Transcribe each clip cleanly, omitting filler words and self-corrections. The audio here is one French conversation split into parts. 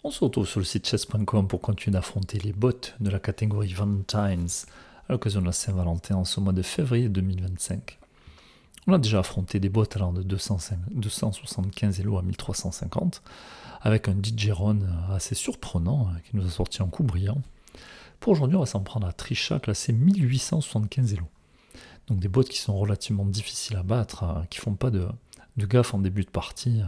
On se retrouve sur le site chess.com pour continuer d'affronter les bots de la catégorie Valentines à l'occasion de la Saint-Valentin en ce mois de février 2025. On a déjà affronté des bots allant de 275 Elo à 1350 avec un Digeron assez surprenant qui nous a sorti un coup brillant. Pour aujourd'hui, on va s'en prendre à Trisha classé 1875 Elo. Donc des bots qui sont relativement difficiles à battre, qui font pas de gaffe en début de partie.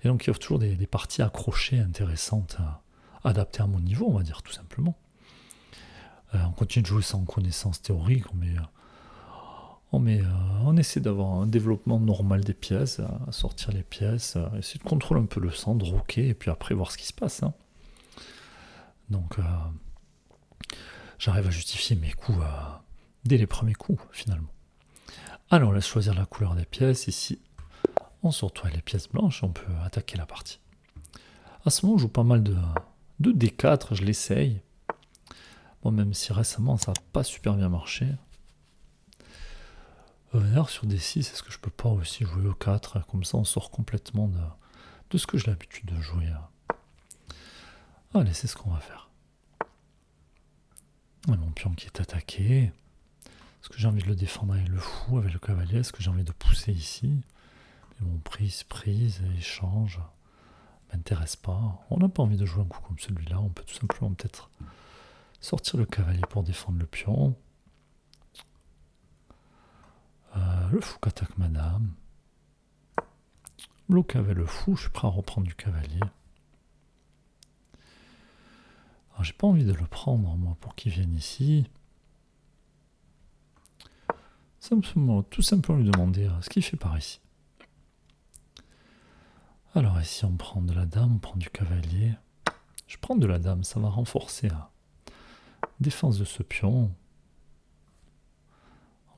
Et donc il offre toujours des parties accrochées, intéressantes, adaptées à mon niveau, on va dire tout simplement. On continue de jouer sans connaissance théorique, on essaie d'avoir un développement normal des pièces, à sortir les pièces, essayer de contrôler un peu le sang, de roquer, et puis après voir ce qui se passe. Donc j'arrive à justifier mes coups dès les premiers coups finalement. Alors on laisse choisir la couleur des pièces, ici on se retrouve avec les pièces blanches, on peut attaquer la partie. À ce moment, on joue pas mal de D4, je l'essaye. Bon, même si récemment, ça n'a pas super bien marché. D'ailleurs, sur D6, est-ce que je peux pas aussi jouer au 4? Comme ça, on sort complètement de ce que j'ai l'habitude de jouer. Allez, c'est ce qu'on va faire. Mon pion qui est attaqué. Est-ce que j'ai envie de le défendre avec le fou, avec le cavalier? Est-ce que j'ai envie de pousser ici? Mais bon, prise, échange. M'intéresse pas. On n'a pas envie de jouer un coup comme celui-là. On peut tout simplement peut-être sortir le cavalier pour défendre le pion. Le fou attaque madame. Bloqué avec le fou, je suis prêt à reprendre du cavalier. Alors j'ai pas envie de le prendre, moi, pour qu'il vienne ici. Tout simplement lui demander ce qu'il fait par ici. Alors ici on prend de la dame, on prend du cavalier. Je prends de la dame, ça va renforcer la défense de ce pion.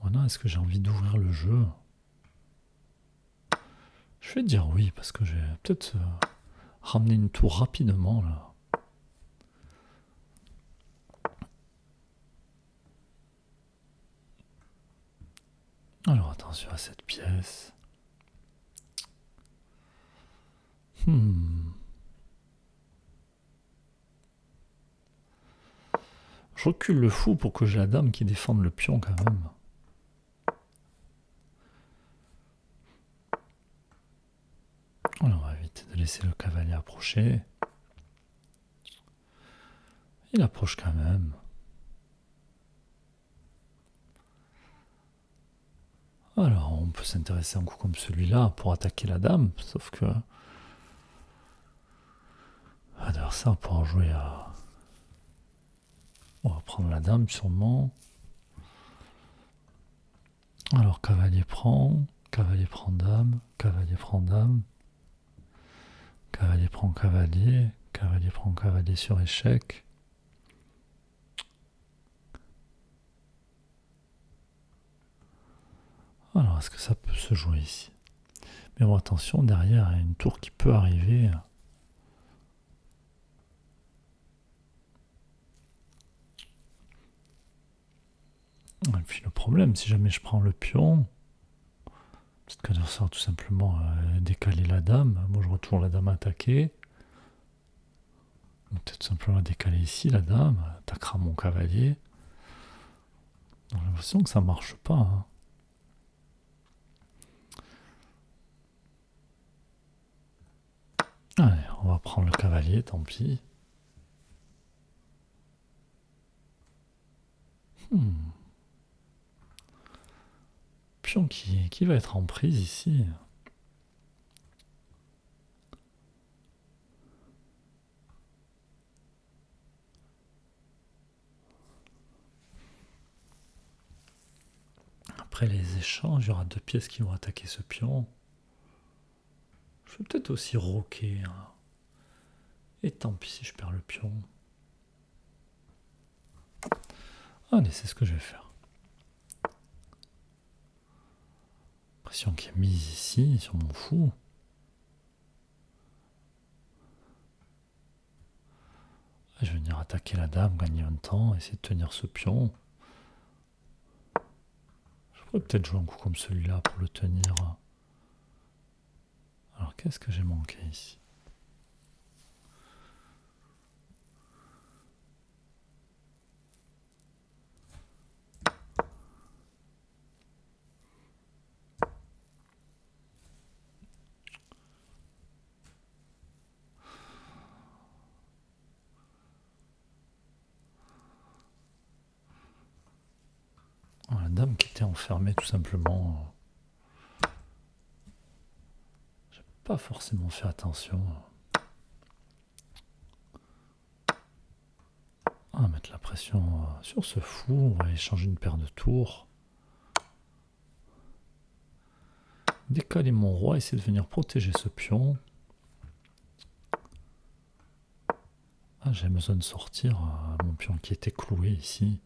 Maintenant, est-ce que j'ai envie d'ouvrir le jeu? Je vais dire oui, parce que j'ai peut-être ramené une tour rapidement là. Alors attention à cette pièce. Je recule le fou pour que j'ai la dame qui défende le pion quand même. Alors on va éviter de laisser le cavalier approcher. Il approche quand même. Alors on peut s'intéresser à un coup comme celui-là pour attaquer la dame, sauf que... D'ailleurs ça on pourra jouer à... On va prendre la dame sûrement. Alors cavalier prend dame, cavalier prend dame, cavalier prend cavalier, cavalier prend cavalier sur échec. Alors est-ce que ça peut se jouer ici? Mais bon attention, derrière il y a une tour qui peut arriver. Et puis le problème, si jamais je prends le pion, peut-être que l'adversaire tout simplement décaler la dame. Moi je retourne la dame attaquée. Peut-être simplement décaler ici la dame, attaquera mon cavalier. J'ai l'impression que ça marche pas. Allez, on va prendre le cavalier, tant pis. Pion qui va être en prise ici. Après les échanges, il y aura deux pièces qui vont attaquer ce pion. Je vais peut-être aussi roquer. Et tant pis si je perds le pion. Allez, c'est ce que je vais faire. Pression qui est mise ici, sur mon fou. Je vais venir attaquer la dame, gagner un temps, essayer de tenir ce pion. Je pourrais peut-être jouer un coup comme celui-là pour le tenir. Alors qu'est-ce que j'ai manqué ici? dame qui était enfermée tout simplement. J'ai pas forcément fait attention. On va mettre la pression sur ce fou. On va échanger une paire de tours. Décaler mon roi, essayer de venir protéger ce pion. Ah, j'ai besoin de sortir mon pion qui était cloué ici.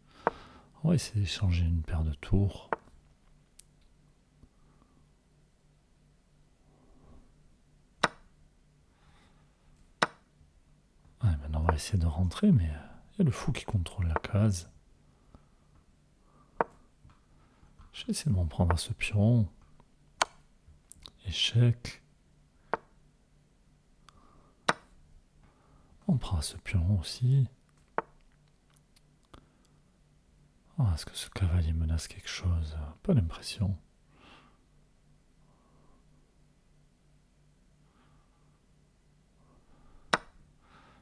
On va essayer d'échanger une paire de tours. Ouais, maintenant on va essayer de rentrer, mais il y a le fou qui contrôle la case. Je vais essayer de m'en prendre à ce pion. Échec. On prend à ce pion aussi. Oh, est-ce que ce cavalier menace quelque chose? Pas l'impression.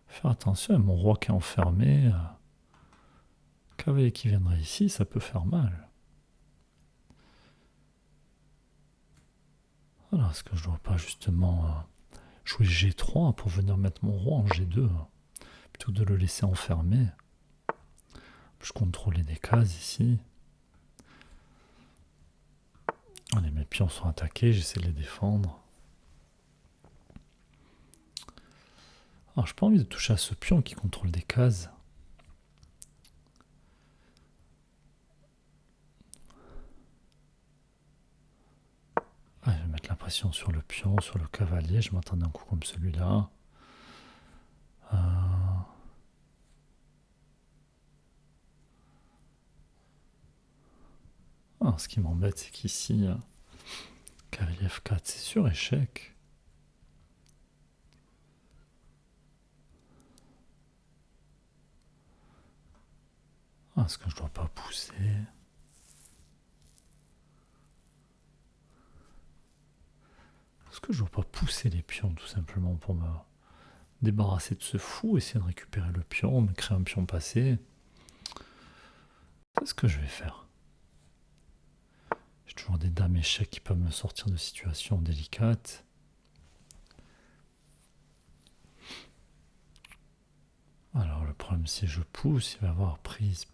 Faire attention à mon roi qui est enfermé. Cavalier qui viendrait ici, ça peut faire mal. Alors, est-ce que je dois pas justement jouer G3 pour venir mettre mon roi en G2 plutôt que de le laisser enfermer? Je contrôler des cases ici. Allez, mes pions sont attaqués, j'essaie de les défendre. Alors, j'ai pas envie de toucher à ce pion qui contrôle des cases. Ah, je vais mettre la pression sur le pion, sur le cavalier. Je m'attendais à un coup comme celui-là. Ce qui m'embête, c'est qu'ici, cavalier F4, c'est sur échec. Est-ce que je dois pas pousser? Est-ce que je dois pas pousser les pions tout simplement pour me débarrasser de ce fou, essayer de récupérer le pion, me créer un pion passé? C'est ce que je vais faire. J'ai toujours des dames échecs qui peuvent me sortir de situations délicates. Alors le problème, si je pousse, il va y avoir prise.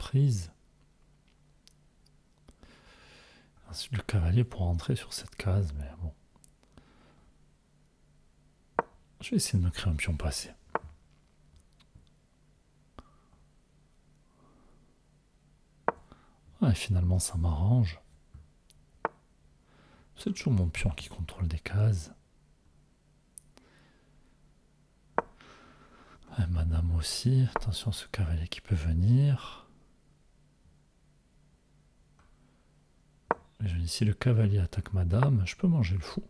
Ensuite, le cavalier pour rentrer sur cette case, mais bon. Je vais essayer de me créer un pion passé. Et finalement, ça m'arrange. C'est toujours mon pion qui contrôle des cases. Et madame aussi. Attention à ce cavalier qui peut venir. Si le cavalier attaque madame, je peux manger le fou.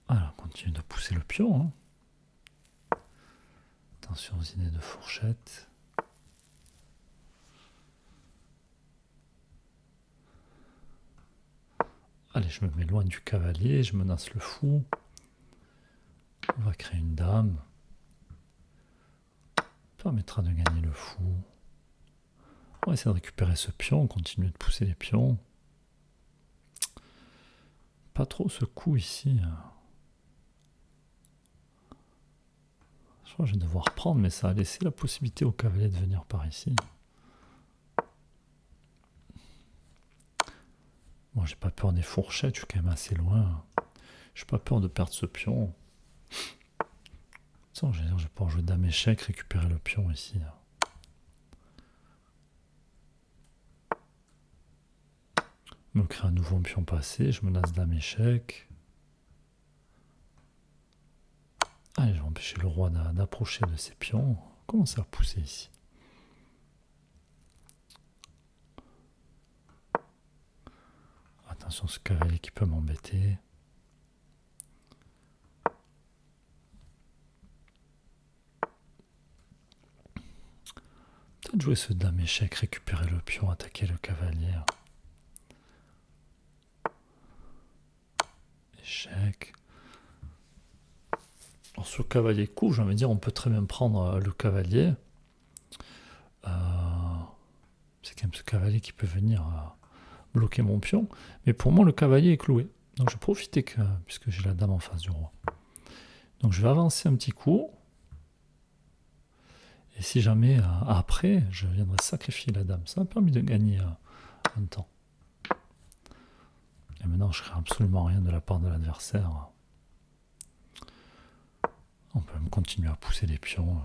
Alors, on continue de pousser le pion. Attention aux idées de fourchette. Allez, je me mets loin du cavalier, je menace le fou. On va créer une dame. Ça permettra de gagner le fou. On va essayer de récupérer ce pion, continuer de pousser les pions. Pas trop ce coup ici. Je crois que je vais devoir prendre, mais ça a laissé la possibilité au cavalier de venir par ici. Moi, j'ai pas peur des fourchettes, je suis quand même assez loin. J'ai pas peur de perdre ce pion. Je vais pouvoir jouer dame échec, récupérer le pion ici. Me créer un nouveau pion passé, je menace dame échec. Allez, je vais empêcher le roi d'approcher de ses pions. Commencer à pousser ici. Attention, ce cavalier qui peut m'embêter. Peut-être jouer ce dame échec, récupérer le pion, attaquer le cavalier. Échec. Oh, sur cavalier coup, j'ai envie de dire, on peut très bien prendre le cavalier. C'est quand même ce cavalier qui peut venir bloquer mon pion. Mais pour moi, le cavalier est cloué. Donc je vais profiter que, puisque j'ai la dame en face du roi. Donc je vais avancer un petit coup. Et si jamais, après, je viendrai sacrifier la dame. Ça m'a permis de gagner un temps. Et maintenant, je ne ferai absolument rien de la part de l'adversaire. On peut même continuer à pousser les pions.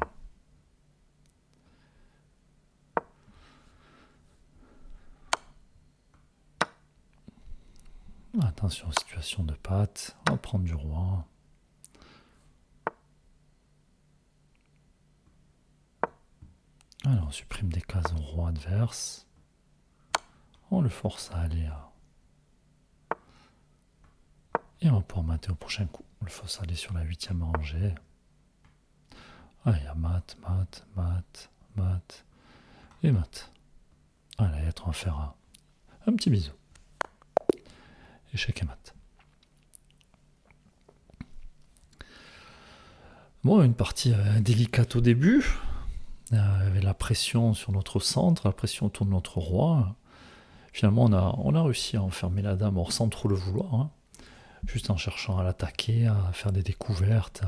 Attention aux situations de patte. On va prendre du roi. Alors, on supprime des cases au roi adverse. On le force à aller. Et on va pouvoir mater au prochain coup. On le force à aller sur la 8e rangée. Ah, il y a mat, mat, mat, mat et mat. Allez, on va faire un petit bisou. Échec et mat. Bon, une partie délicate au début. Il y avait la pression sur notre centre, la pression autour de notre roi. Finalement, on a réussi à enfermer la dame sans trop le vouloir. Hein. Juste en cherchant à l'attaquer, à faire des découvertes.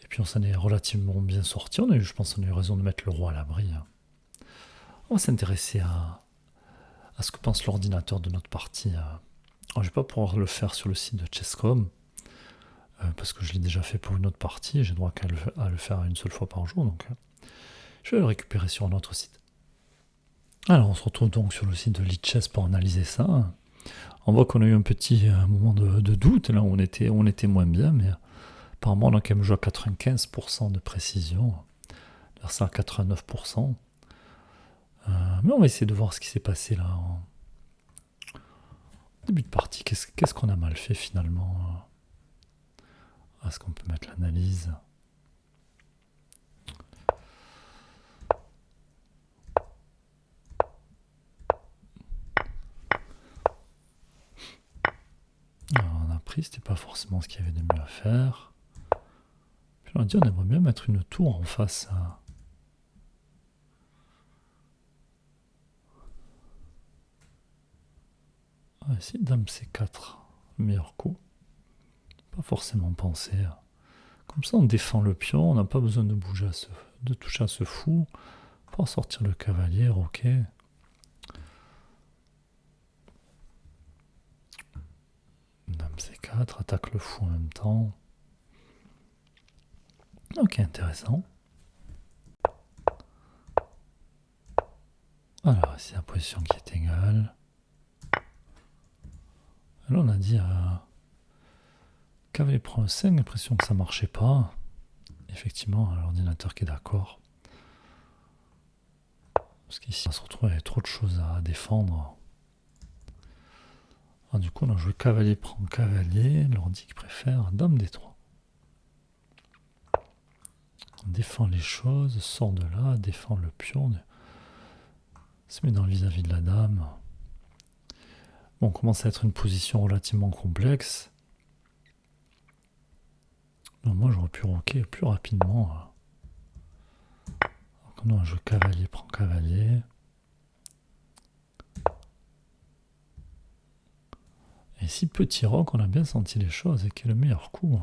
Et puis on s'en est relativement bien sorti. Je pense qu'on a eu raison de mettre le roi à l'abri. Hein. On va s'intéresser à ce que pense l'ordinateur de notre partie. Alors, je ne vais pas pouvoir le faire sur le site de Chess.com. Parce que je l'ai déjà fait pour une autre partie. Et j'ai droit à le faire une seule fois par jour. Donc je vais le récupérer sur un autre site. Alors on se retrouve donc sur le site de Lichess pour analyser ça. On voit qu'on a eu un petit moment de doute, là où on était moins bien, mais apparemment on a quand même joué à 95% de précision, vers à 89%. Mais on va essayer de voir ce qui s'est passé là en début de partie. Qu'est-ce qu'on a mal fait finalement? Est-ce qu'on peut mettre l'analyse? Alors, on a pris, c'était pas forcément ce qu'il y avait de mieux à faire. Puis on a dit on aimerait bien mettre une tour en face à... Ah, ici, dame C4, le meilleur coup. Pas forcément pensé. Comme ça, on défend le pion, on n'a pas besoin de bouger de toucher à ce fou. Pour sortir le cavalier, ok. Dame C4, attaque le fou en même temps. Ok, intéressant. Alors, ici la position qui est égale. Là, on a dit cavalier prend 5, l'impression que ça marchait pas. Effectivement, l'ordinateur qui est d'accord. Parce qu'ici, on se retrouve avec trop de choses à défendre. Alors, du coup, on a joué cavalier prend cavalier. L'ordi qui préfère dame D3. On défend les choses, sort de là, défend le pion. Se met dans le vis-à-vis de la dame. Bon, on commence à être une position relativement complexe. Donc moi, j'aurais pu roquer plus rapidement. Alors, on a un jeu cavalier prend cavalier. Et si petit roc, on a bien senti les choses et qui est le meilleur coup.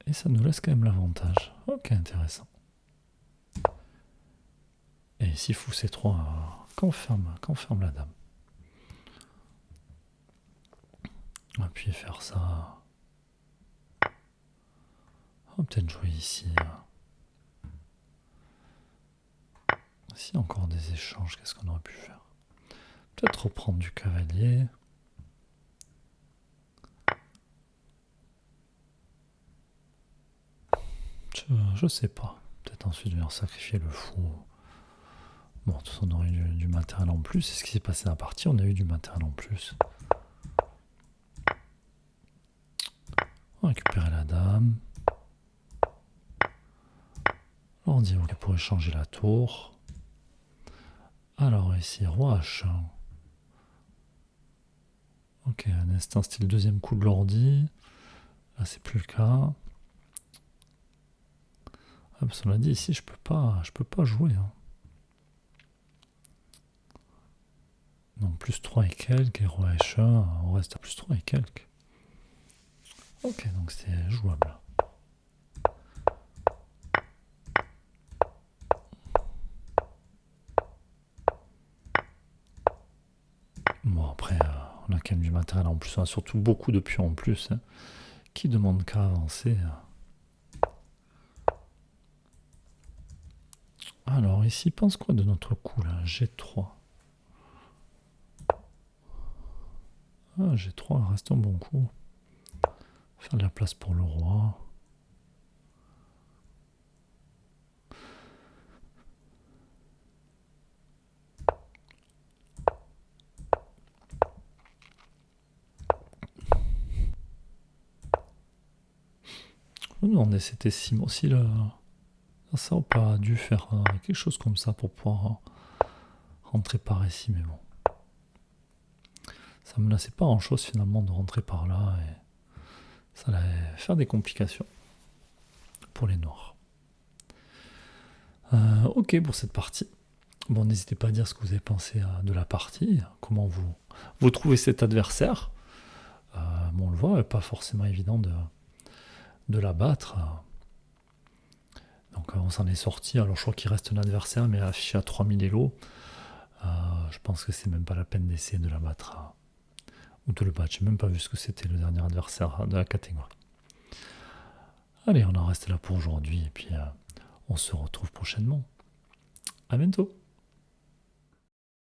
Et ça nous laisse quand même l'avantage. Ok, intéressant. Et ici, fou C3, confirme la dame. On va puis faire ça. On va peut-être jouer ici. Ici, encore des échanges, qu'est-ce qu'on aurait pu faire? Peut-être reprendre du cavalier. Je sais pas. Peut-être ensuite venir sacrifier le fou. Bon, de toute façon, on aurait eu du matériel en plus. C'est ce qui s'est passé dans la partie, on a eu du matériel en plus. On va récupérer la dame. On dit ok pour échanger la tour. Alors ici, roi H1. Ok, un instant, c'était le deuxième coup de l'ordi. Là, c'est plus le cas. Ah, parce qu'on a dit ici, je peux pas jouer. Hein. Donc plus 3 et quelques, et roi H1, on reste à plus 3 et quelques. Ok, donc c'est jouable. Bon, après, on a quand même du matériel en plus, on a surtout beaucoup de pions en plus, hein, qui demandent qu'à avancer. Alors, ici, pense quoi de notre coup, là? G3. Ah, G3, reste un bon coup. Faire de la place pour le roi. Je me demandais si c'était si là, ça n'a pas dû faire quelque chose comme ça pour pouvoir rentrer par ici, mais bon. Ça me laissait pas grand chose finalement de rentrer par là et ça allait faire des complications pour les noirs. Ok pour cette partie. Bon, n'hésitez pas à dire ce que vous avez pensé de la partie, comment vous trouvez cet adversaire. Bon, on le voit, pas forcément évident de la battre. Donc on s'en est sorti. Alors je crois qu'il reste un adversaire, mais affiché à 3000 Elo. Je pense que c'est même pas la peine d'essayer de la battre. Ou de le battre. J'ai même pas vu ce que c'était le dernier adversaire de la catégorie. Allez, on en reste là pour aujourd'hui. Et puis on se retrouve prochainement. À bientôt.